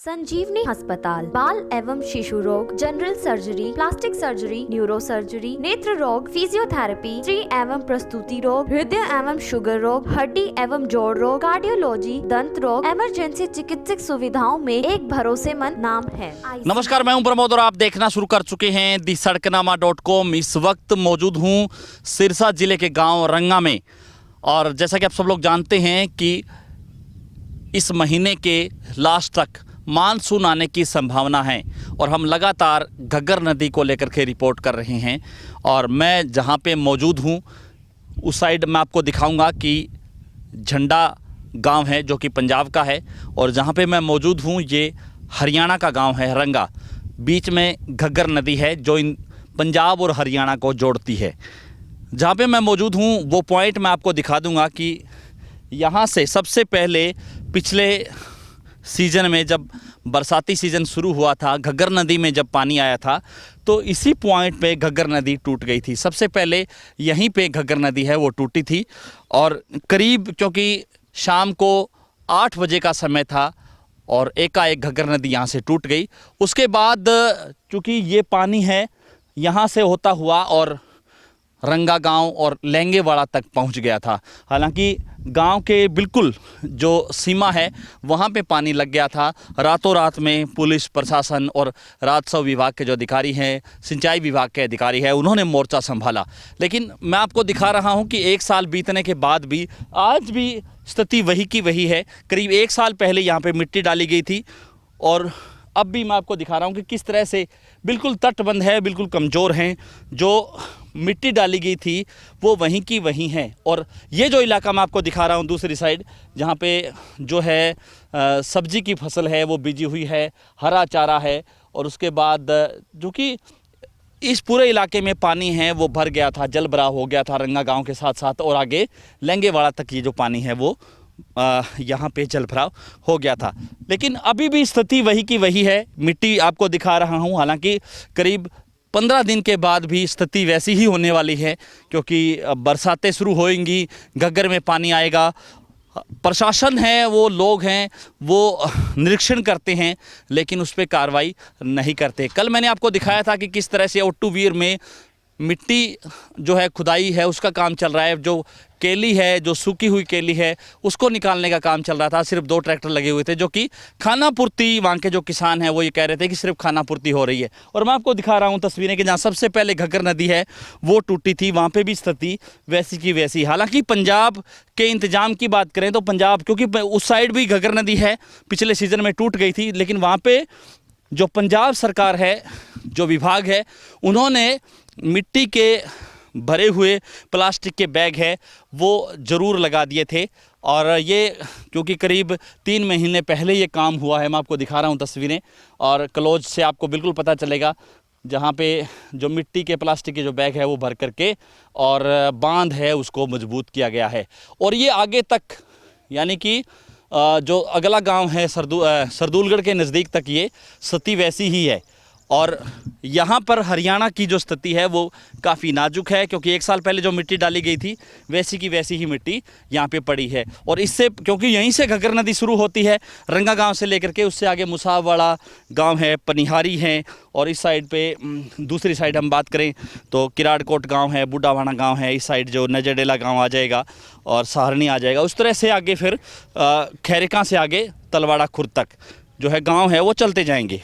संजीवनी अस्पताल बाल एवं शिशु रोग, general surgery, plastic surgery, neuro surgery, नेत्र रोग, फिजियोथेरेपी, स्त्री एवं प्रसूति रोग, हृदय एवं शुगर रोग, हड्डी एवं जोड़ रोग, कार्डियोलॉजी, दंत रोग, इमरजेंसी चिकित्सक सुविधाओं में एक भरोसेमंद नाम है। नमस्कार, मैं हूं प्रमोद और आप देखना शुरू कर चुके हैं दी-सड़कनामा.com। इस वक्त मौजूद हूं सिरसा जिले के गांव रंगा में, और जैसा कि आप सब लोग जानते हैं कि इस महीने के लास्ट तक मानसून आने की संभावना है और हम लगातार घग्गर नदी को लेकर के रिपोर्ट कर रहे हैं। और मैं जहां पे मौजूद हूं उस साइड मैं आपको दिखाऊंगा कि झंडा गांव है जो कि पंजाब का है, और जहां पे मैं मौजूद हूं ये हरियाणा का गांव है रंगा। बीच में घग्गर नदी है जो इन पंजाब और हरियाणा को जोड़ती है। जहां पे मैं मौजूद हूं वो पॉइंट मैं आपको दिखा दूंगा कि यहाँ से सबसे पहले पिछले सीज़न में जब बरसाती सीज़न शुरू हुआ था, घग्गर नदी में जब पानी आया था तो इसी पॉइंट पे घग्गर नदी टूट गई थी। सबसे पहले यहीं पे घग्गर नदी है वो टूटी थी, और करीब क्योंकि शाम को 8 बजे का समय था और एकाएक घग्गर नदी यहाँ से टूट गई। उसके बाद चूँकि ये पानी है यहाँ से होता हुआ और रंगा गांव और लेंगेवाड़ा तक पहुंच गया था। हालांकि गांव के बिल्कुल जो सीमा है वहां पे पानी लग गया था। रातों रात में पुलिस प्रशासन और राजस्व विभाग के जो अधिकारी हैं, सिंचाई विभाग के अधिकारी हैं, उन्होंने मोर्चा संभाला। लेकिन मैं आपको दिखा रहा हूं कि 1 साल बीतने के बाद भी आज भी स्थिति वही की वही है। करीब 1 साल पहले यहाँ पर मिट्टी डाली गई थी और अब भी मैं आपको दिखा रहा हूँ कि किस तरह से बिल्कुल तटबंध है, बिल्कुल कमज़ोर हैं। जो मिट्टी डाली गई थी वो वहीं की वहीं है। और ये जो इलाका मैं आपको दिखा रहा हूँ दूसरी साइड, जहाँ पे जो है सब्जी की फसल है वो बीजी हुई है, हरा चारा है। और उसके बाद जो कि इस पूरे इलाके में पानी है वो भर गया था, जल भराव हो गया था रंगा गांव के साथ साथ, और आगे लेंगेवाड़ा तक ये जो पानी है वो यहाँ पे जल भराव हो गया था। लेकिन अभी भी स्थिति वही की वही है। मिट्टी आपको दिखा रहा हूँ, हालांकि करीब 15 दिन के बाद भी स्थिति वैसी ही होने वाली है, क्योंकि बरसातें शुरू होएंगी, घग्गर में पानी आएगा। प्रशासन है, वो लोग हैं, वो निरीक्षण करते हैं लेकिन उस पर कार्रवाई नहीं करते। कल मैंने आपको दिखाया था कि किस तरह से ओट्टूवीर में मिट्टी जो है खुदाई है उसका काम चल रहा है। जो केली है, जो सूखी हुई केली है, उसको निकालने का काम चल रहा था। सिर्फ 2 ट्रैक्टर लगे हुए थे, जो कि खानापूर्ति, वहाँ के जो किसान हैं वो ये कह रहे थे कि सिर्फ खानापूर्ति हो रही है। और मैं आपको दिखा रहा हूँ तस्वीरें कि जहाँ सबसे पहले घग्गर नदी है वो टूटी थी, वहाँ पे भी स्थिति वैसी की वैसी। हालांकि पंजाब के इंतजाम की बात करें तो पंजाब, क्योंकि उस साइड भी घग्गर नदी है, पिछले सीज़न में टूट गई थी, लेकिन वहाँ पर जो पंजाब सरकार है, जो विभाग है, उन्होंने मिट्टी के भरे हुए प्लास्टिक के बैग है वो ज़रूर लगा दिए थे। और ये क्योंकि करीब 3 महीने पहले ये काम हुआ है, मैं आपको दिखा रहा हूँ तस्वीरें, और क्लोज से आपको बिल्कुल पता चलेगा जहाँ पे जो मिट्टी के प्लास्टिक के जो बैग है वो भर करके और बांध है उसको मजबूत किया गया है। और ये आगे तक, यानी कि जो अगला गांव है सरदूलगढ़ के नज़दीक तक ये स्थिति वैसी ही है। और यहाँ पर हरियाणा की जो स्थिति है वो काफ़ी नाजुक है, क्योंकि 1 साल पहले जो मिट्टी डाली गई थी वैसी की वैसी ही मिट्टी यहाँ पे पड़ी है। और इससे, क्योंकि यहीं से घग्गर नदी शुरू होती है रंगा गांव से लेकर के, उससे आगे मुसावाड़ा गांव है, पनिहारी है, और इस साइड पे दूसरी साइड हम बात करें तो किराड़कोट गांव है, बूढ़ावाड़ा गांव है, इस साइड जो नजरडेला गांव आ जाएगा और सहारनी आ जाएगा। उस तरह से आगे फिर खैरिका से आगे तलवाड़ा खुर्द तक जो है गाँव है वो चलते जाएंगे।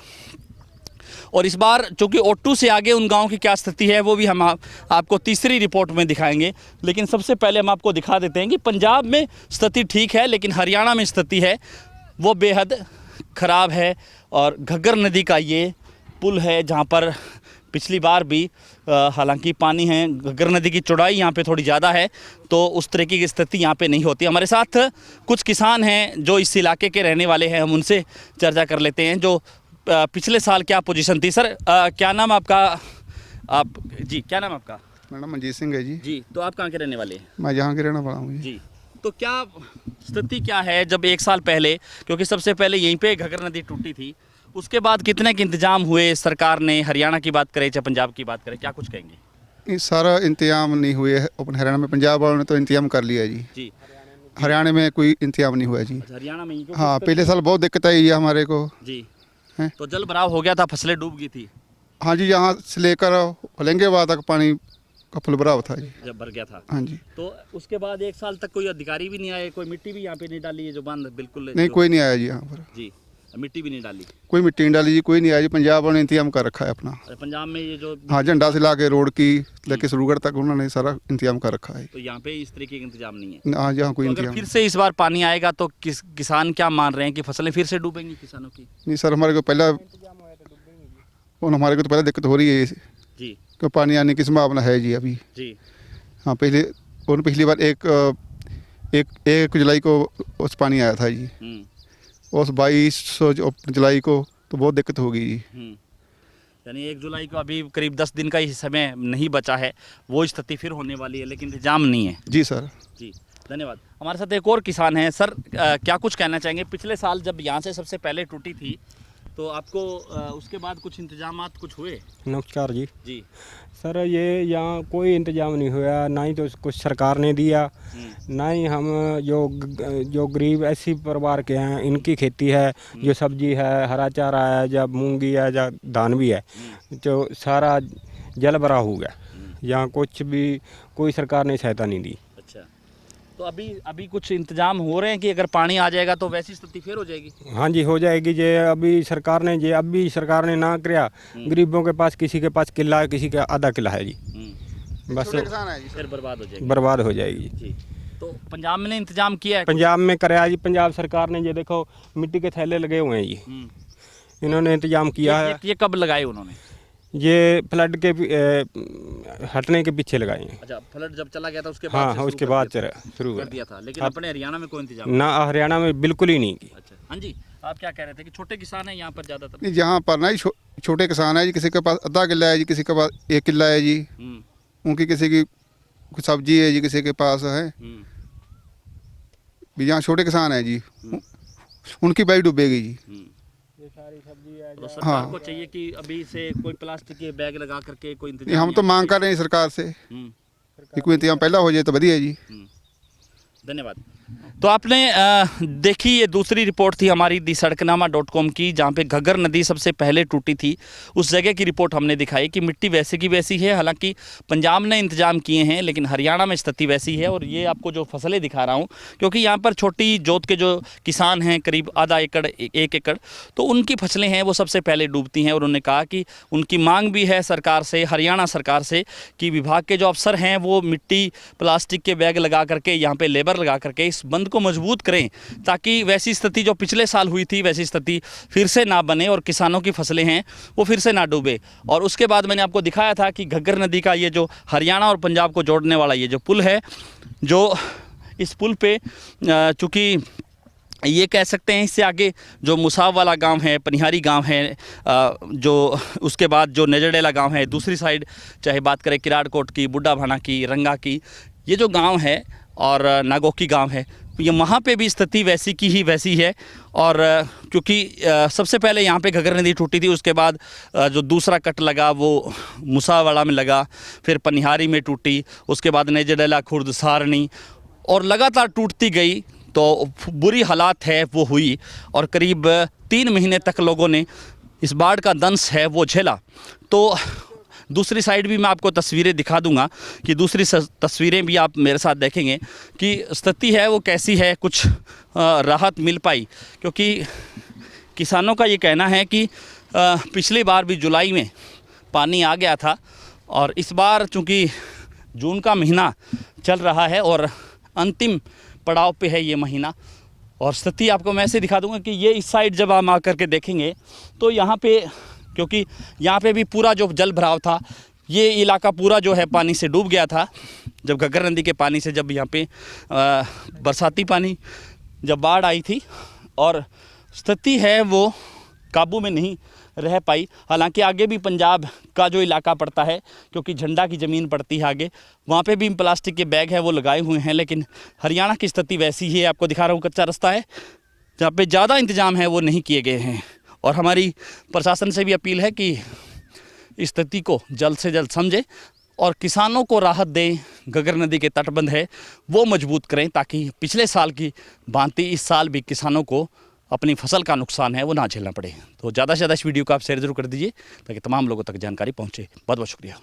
और इस बार चूँकि ओट्टू से आगे उन गाँव की क्या स्थिति है वो भी हम आपको तीसरी रिपोर्ट में दिखाएंगे। लेकिन सबसे पहले हम आपको दिखा देते हैं कि पंजाब में स्थिति ठीक है, लेकिन हरियाणा में स्थिति है वो बेहद ख़राब है। और घग्गर नदी का ये पुल है जहाँ पर पिछली बार भी हालांकि पानी है, घग्गर नदी की चौड़ाई यहाँ पे थोड़ी ज़्यादा है, तो उस तरीके की स्थिति यहाँ पे नहीं होती। हमारे साथ कुछ किसान हैं जो इस इलाके के रहने वाले हैं, हम उनसे चर्चा कर लेते हैं। जो पिछले साल क्या पोजीशन थी? सर क्या नाम आपका? आप जी, क्या नाम आपका? मेरा नाम मनजीत सिंह है जी। जी, तो आप कहाँ के रहने वाले हैं? मैं यहाँ के रहने वाला हूँ जी। तो क्या स्थिति क्या है जब 1 साल पहले, क्योंकि सबसे पहले यहीं पे घग्गर नदी टूटी थी, उसके बाद कितने के इंतजाम हुए सरकार ने? हरियाणा की बात करें चाहे पंजाब की बात करें, क्या कुछ कहेंगे? ये सारा इंतजाम नहीं हुए है अपने हरियाणा में, पंजाब वालों ने तो इंतजाम कर लिया जी। जी। हरियाणा में कोई इंतजाम नहीं हुआ जी। अच्छा, हरियाणा में ही क्योंकि हाँ, इस पिछले साल बहुत दिक्कत आई है हमारे को। जी हैं? तो जल भराव हो गया था, फसलें डूब गई थी हाँ जी, यहाँ से लेकर औरंगाबाद तक पानी का फुल भराव था जी। जब भर गया था। हाँ जी, तो उसके बाद एक साल तक कोई अधिकारी भी नहीं आए, कोई मिट्टी भी यहाँ पे नहीं डाली है जो बांध बिल्कुल नहीं कोई नहीं आया जी यहाँ पर, जी मिट्टी भी नहीं डाली। कोई मिट्टी नहीं डाली जी, कोई नहीं आया जी। पंजाब वालों ने इंतजाम कर रखा है अपना। अच्छा, पंजाब में ये जो हाँ, झंडा से लाके रोड की लेके सुरूगढ़ तक उन्होंने सारा इंतजाम कर रखा है। तो यहाँ पे इस तरीके का इंतजाम नहीं है। हाँ, यहाँ कोई तो अगर इंतजाम फिर से इस बार पानी आएगा तो किसान क्या मान रहे हैं कि फसलें फिर से डूबेंगी किसानों की? नहीं सर, हमारे को पहला हमारे को तो पहले दिक्कत हो रही है जी कि पानी आने की संभावना है जी अभी। जी हाँ, पिछली बार एक जुलाई को उस पानी आया था जी, उस 22 जुलाई को तो बहुत दिक्कत होगी जी। यानी 1 जुलाई को अभी करीब 10 दिन का ही समय नहीं बचा है, वो स्थिति फिर होने वाली है, लेकिन इंतजाम नहीं है। जी सर। जी धन्यवाद। हमारे साथ एक और किसान हैं। सर क्या कुछ कहना चाहेंगे? पिछले साल जब यहाँ से सबसे पहले टूटी थी तो आपको उसके बाद कुछ इंतजामात कुछ हुए? नमस्कार जी। जी सर, ये यहाँ कोई इंतजाम नहीं हुआ, ना ही तो कुछ सरकार ने दिया, ना ही हम जो गरीब ऐसी परिवार के हैं इनकी खेती है, जो सब्जी है, हरा चारा है, या मूंगी है, या धान भी है, जो सारा जल भरा हो गया। यहाँ कुछ भी कोई सरकार ने सहायता नहीं दी। अच्छा, तो अभी कुछ इंतजाम हो रहे हैं कि अगर पानी आ जाएगा तो वैसी स्थिति फिर हो जाएगी? हाँ जी, हो जाएगी। जे अभी सरकार ने ना किया, गरीबों के पास किसी के पास किला है, किसी का आधा किला है जी, बस फिर बर्बाद हो जाएगी। बर्बाद हो जाएगी जी। तो पंजाब में ने इंतजाम किया है? पंजाब में कराया जी, पंजाब सरकार ने, ये देखो मिट्टी के थैले लगे हुए हैं जी, इन्होंने इंतजाम किया है। ये कब लगाए उन्होंने? ये फ्लड के हटने के पीछे लगाए हैं। अच्छा, फ्लड जब चला गया था उसके बाद? हाँ, उसके बाद शुरू कर दिया था, लेकिन अपने हरियाणा में कोई इंतजाम ना, हरियाणा में बिल्कुल ही नहीं की। अच्छा, हाँ जी, आप क्या कह रहे थे कि छोटे किसान हैं यहाँ पर ज़्यादातर? नहीं, यहाँ पर ना छोटे किसान है जी, किसी के पास आधा किला है जी, किसी के पास 1 किला है जी, उनकी किसी की कुछ सब्जी है जी, किसी के पास है भी। यहाँ छोटे किसान है जी, उनकी बाई डूबेगी जी। ये सारी सब्जी है। तो सरकार को चाहिए कि अभी से कोई प्लास्टिक के बैग लगा करके कोई नहीं, इंतजाम हम तो मांग कर रहे हैं सरकार से कि कोई इंतजाम पहला हो जाए तो बढ़िया जी। धन्यवाद। तो आपने देखी, ये दूसरी रिपोर्ट थी हमारी दी सड़कनामा.com की, जहाँ पे घग्गर नदी सबसे पहले टूटी थी। उस जगह की रिपोर्ट हमने दिखाई कि मिट्टी वैसे की वैसी है, हालांकि पंजाब ने इंतजाम किए हैं, लेकिन हरियाणा में स्थिति वैसी है। और ये आपको जो फसलें दिखा रहा हूँ, क्योंकि यहाँ पर छोटी जोत के जो किसान हैं, करीब आधा एकड़ 1 एकड़, तो उनकी फसलें हैं वो सबसे पहले डूबती हैं। और उन्होंने कहा कि उनकी मांग भी है सरकार से, हरियाणा सरकार से, कि विभाग के जो अफसर हैं वो मिट्टी प्लास्टिक के बैग लगा करके, यहाँ पर लेबर लगा करके इस बंद को मजबूत करें, ताकि वैसी स्थिति जो पिछले साल हुई थी वैसी स्थिति फिर से ना बने और किसानों की फसलें हैं वो फिर से ना डूबे। और उसके बाद मैंने आपको दिखाया था कि घग्गर नदी का ये जो हरियाणा और पंजाब को जोड़ने वाला ये जो पुल है, जो इस पुल पे चूँकि ये कह सकते हैं इससे आगे जो मुसाव वाला गांव है, पनिहारी गांव है, जो उसके बाद जो नजरडेला गांव है, दूसरी साइड चाहे बात करें किराड़कोट की, बुड्ढा भाना की, रंगा की, ये जो गांव है और नागोकी गांव है, ये वहाँ पे भी स्थिति वैसी की ही वैसी है। और क्योंकि सबसे पहले यहाँ पे घग्गर नदी टूटी थी, उसके बाद जो दूसरा कट लगा वो मुसावाड़ा में लगा, फिर पनिहारी में टूटी, उसके बाद नजरडेला, खुर्द, सारनी, और लगातार टूटती गई। तो बुरी हालात है वो हुई और करीब 3 महीने तक लोगों ने इस बाढ़ का दंश है वो झेला। तो दूसरी साइड भी मैं आपको तस्वीरें दिखा दूंगा कि दूसरी तस्वीरें भी आप मेरे साथ देखेंगे कि स्थिति है वो कैसी है, कुछ राहत मिल पाई। क्योंकि किसानों का ये कहना है कि पिछली बार भी जुलाई में पानी आ गया था और इस बार चूँकि जून का महीना चल रहा है और अंतिम पड़ाव पे है ये महीना, और स्थिति आपको मैं ऐसे दिखा दूंगा कि ये इस साइड जब हम आकर के देखेंगे तो यहाँ पे, क्योंकि यहाँ पे भी पूरा जो जल भराव था, ये इलाका पूरा जो है पानी से डूब गया था। जब घग्गर नदी के पानी से, जब यहाँ पे बरसाती पानी जब बाढ़ आई थी, और स्थिति है वो काबू में नहीं रह पाई। हालांकि आगे भी पंजाब का जो इलाका पड़ता है, क्योंकि झंडा की ज़मीन पड़ती है आगे, वहाँ पे भी प्लास्टिक के बैग है वो लगाए हुए हैं। लेकिन हरियाणा की स्थिति वैसी ही है, आपको दिखा रहा हूँ कच्चा रास्ता है, जहाँ पे ज़्यादा इंतजाम है वो नहीं किए गए हैं। और हमारी प्रशासन से भी अपील है कि स्थिति को जल्द से जल्द समझे और किसानों को राहत दें। घग्गर नदी के तटबंध है वो मजबूत करें ताकि पिछले साल की भांति इस साल भी किसानों को अपनी फसल का नुकसान है वो ना झेलना पड़े। तो ज़्यादा से ज़्यादा इस वीडियो को आप शेयर जरूर कर दीजिए ताकि तमाम लोगों तक जानकारी पहुँचे। बहुत बहुत शुक्रिया।